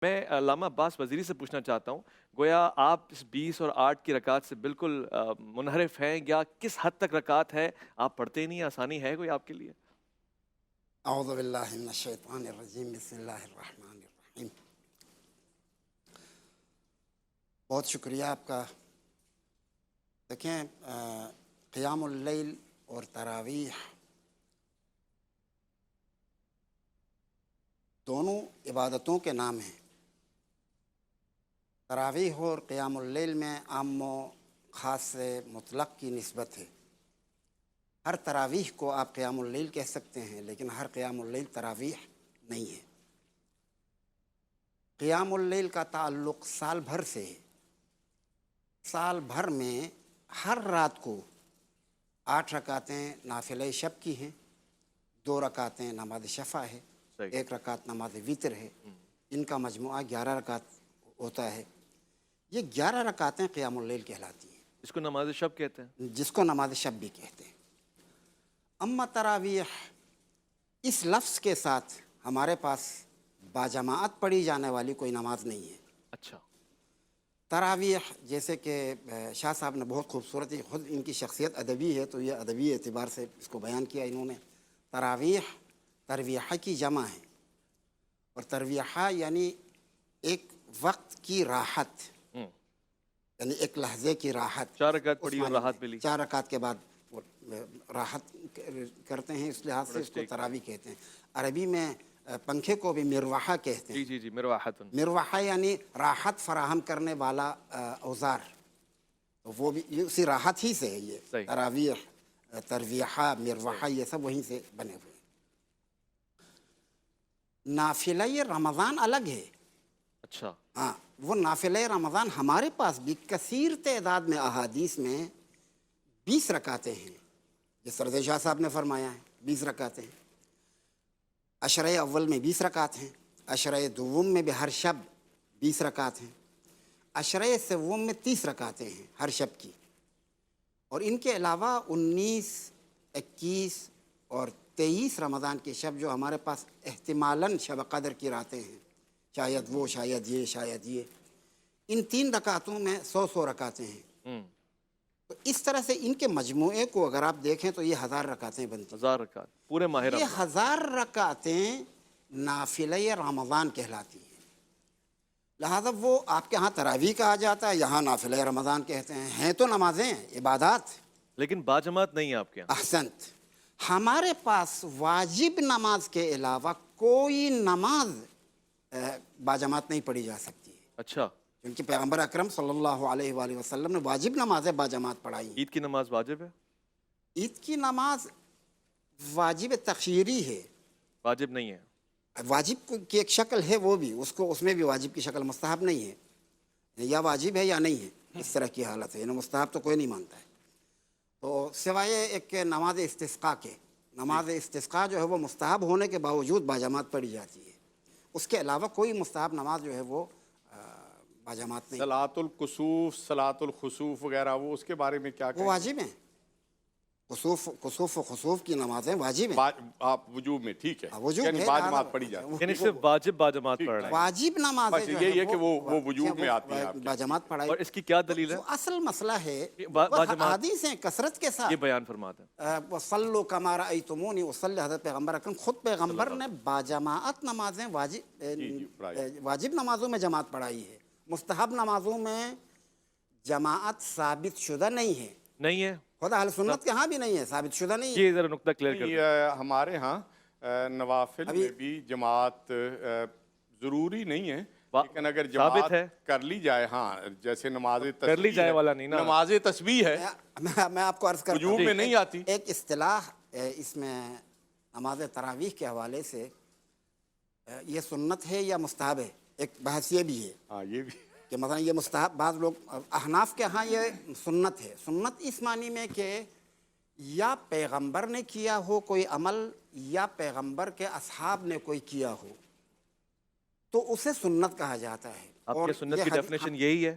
میں علامہ عباس وزیری سے پوچھنا چاہتا ہوں، گویا آپ اس 20 اور 8 کی رکعت سے بالکل منحرف ہیں، یا کس حد تک رکعت ہے آپ پڑھتے نہیں؟ آسانی ہے کوئی آپ کے لیے؟ اعوذ باللہ من الشیطان الرجیم، بسم اللہ الرحمن الرحیم۔ بہت شکریہ آپ کا۔ دیکھیں، قیام اللیل اور تراویح دونوں عبادتوں کے نام ہیں۔ تراویح اور قیام اللیل میں عام و خاص سے مطلق کی نسبت ہے۔ ہر تراویح کو آپ قیام اللیل کہہ سکتے ہیں، لیکن ہر قیام اللیل تراویح نہیں ہے۔ قیام اللیل کا تعلق سال بھر سے ہے۔ سال بھر میں ہر رات کو 8 رکعتیں نافلہ شب کی ہیں، 2 رکعتیں نماز شفع ہے، صحیح۔ 1 رکعت نماز وتر ہے۔ ان کا مجموعہ 11 رکعت ہوتا ہے۔ یہ 11 رکعتیں قیام اللیل کہلاتی ہیں، اس کو نماز شب کہتے ہیں۔ جس کو نماز شب بھی کہتے ہیں۔ اما تراویح، اس لفظ کے ساتھ ہمارے پاس باجماعت پڑھی جانے والی کوئی نماز نہیں ہے۔ اچھا، تراویح جیسے کہ شاہ صاحب نے بہت خوبصورتی، خود ان کی شخصیت ادبی ہے تو یہ ادبی اعتبار سے اس کو بیان کیا انہوں نے۔ تراویح ترویحہ کی جمع ہے، اور ترویحہ یعنی ایک وقت کی راحت، یعنی ایک لحظے کی راحت۔ 4 رکعت پڑھی اس اور معنی راحت میں ملی۔ 4 رکعت کے بعد وہ راحت کرتے ہیں، اس لحاظ سے اس کو تراویح کہتے ہیں۔ عربی میں پنکھے کو بھی مروحہ کہتے ہیں۔ جی مروحۃ۔ مروحہ یعنی راحت فراہم کرنے والا اوزار، تو وہ بھی اسی راحت ہی سے ہے۔ یہ صحیح۔ تراویح، ترویحہ، مروحہ یہ سب وہیں سے بنے ہوئے ہیں۔ نافلہ رمضان الگ ہے۔ اچھا، ہاں، وہ نافلہ رمضان ہمارے پاس بھی کثیر تعداد میں احادیث میں 20 رکعتیں ہیں، جس طرح شاہ صاحب نے فرمایا ہے 20 رکعتیں ہیں۔ عشرۂ اول میں 20 رکعت ہیں، عشرۂ دوم میں بھی ہر شب 20 رکعت ہیں، عشرۂ سوم میں 30 رکعتیں ہیں ہر شب کی، اور ان کے علاوہ 19، 21 اور 23 رمضان کی شب جو ہمارے پاس احتمالاً شب قدر کی راتیں ہیں، شاید وہ، شاید یہ، شاید یہ، ان 3 رکعتوں میں 100 رکعتیں ہیں۔ تو اس طرح سے ان کے مجموعے کو اگر آپ دیکھیں تو یہ 1000 رکعتیں بنتی ہیں۔ 1000 رکعت پورے ماہ یہ رمضان۔ 1000 رکعتیں نافلہ رمضان کہلاتی ہیں۔ لہذا وہ آپ کے ہاں تراویح کہا جاتا ہے، یہاں نافلہ رمضان کہتے ہیں تو نمازیں، عبادات۔ لیکن باجماعت نہیں ہے آپ کے یہاں؟ احسنت، ہمارے پاس واجب نماز کے علاوہ کوئی نماز باجماعت نہیں پڑھی جا سکتی ہے، اچھا، کیونکہ پیغمبر اکرم صلی اللہ علیہ وآلہ وسلم نے واجب نمازیں باجماعت پڑھائی ہیں۔ عید کی نماز واجب ہے؟ عید کی نماز واجب تخییری ہے، واجب نہیں ہے۔ واجب کی ایک شکل ہے، وہ بھی اس میں بھی واجب کی شکل، مستحب نہیں ہے، یا واجب ہے یا نہیں ہے، اس طرح کی حالت ہے، یعنی مستحب تو کوئی نہیں مانتا ہے۔ تو سوائے ایک نماز استسقاء کے، نماز استسقاء جو ہے وہ مستحب ہونے کے باوجود باجماعت پڑھی جاتی ہے، اس کے علاوہ کوئی مستحب نماز جو ہے وہ باجماعت نہیں۔ صلاۃ الکسوف، صلاۃ الخسوف وغیرہ، وہ اس کے بارے میں کیا وہ کہیں؟ واجب ہیں، کسوف و خسوف کی نمازیں واجب ہیں۔ آپ وجوب میں ٹھیک ہے، وجوب یعنی ہے، باجماعت پڑھی جاتی ہے۔ یعنی صرف واجب باجماعت پڑھ رہے ہیں۔ واجب نمازیں بس جو یہی ہے کہ وہ وہ وجوب میں آتی ہیں آپ کے۔ باجماعت پڑھائی۔ اور اس کی کیا دلیل ہے؟ جو اصل مسئلہ ہے باجماعت، حدیث ہیں کثرت کے ساتھ۔ یہ بیان فرماتے ہیں۔ وَصَلُّوا كَمَا رَأَيْتُمُونِي وَصَلِّ، حضرت پیغمبر اکرم، خود پیغمبر نے باجماعت نمازیں واجب نمازوں میں جماعت پڑھائی ہے، مستحب نمازوں میں جماعت ثابت شدہ نہیں ہے۔ نہیں ہے؟ خود اہل سنت کے ہاں بھی نہیں ہے، ثابت شدہ نہیں ہے۔ یہ ذرا نقطہ کلیئر کر دیں۔ ہمارے ہاں نوافل میں بھی جماعت ضروری نہیں ہے، لیکن اگر جماعت کر لی جائے، ہاں جیسے نماز کر لی جائے والا نہیں نا، نماز تسبیح ہے، میں آپ کو عرض کرتا ہوں، وجوب میں نہیں آتی۔ ایک اصطلاح اس میں نماز تراویح کے حوالے سے، یہ سنت ہے یا مستحب ہے، ایک بحث یہ بھی ہے ہاں یہ بھی کہ مثلا یہ مستحب، بعض لوگ احناف کے ہاں یہ سنت ہے۔ سنت اس معنی میں کہ یا پیغمبر نے کیا ہو کوئی عمل، یا پیغمبر کے اصحاب نے کوئی کیا ہو، تو اسے سنت کہا جاتا ہے۔ آپ اور کے سنت یہ کی ڈیفینیشن یہی ہے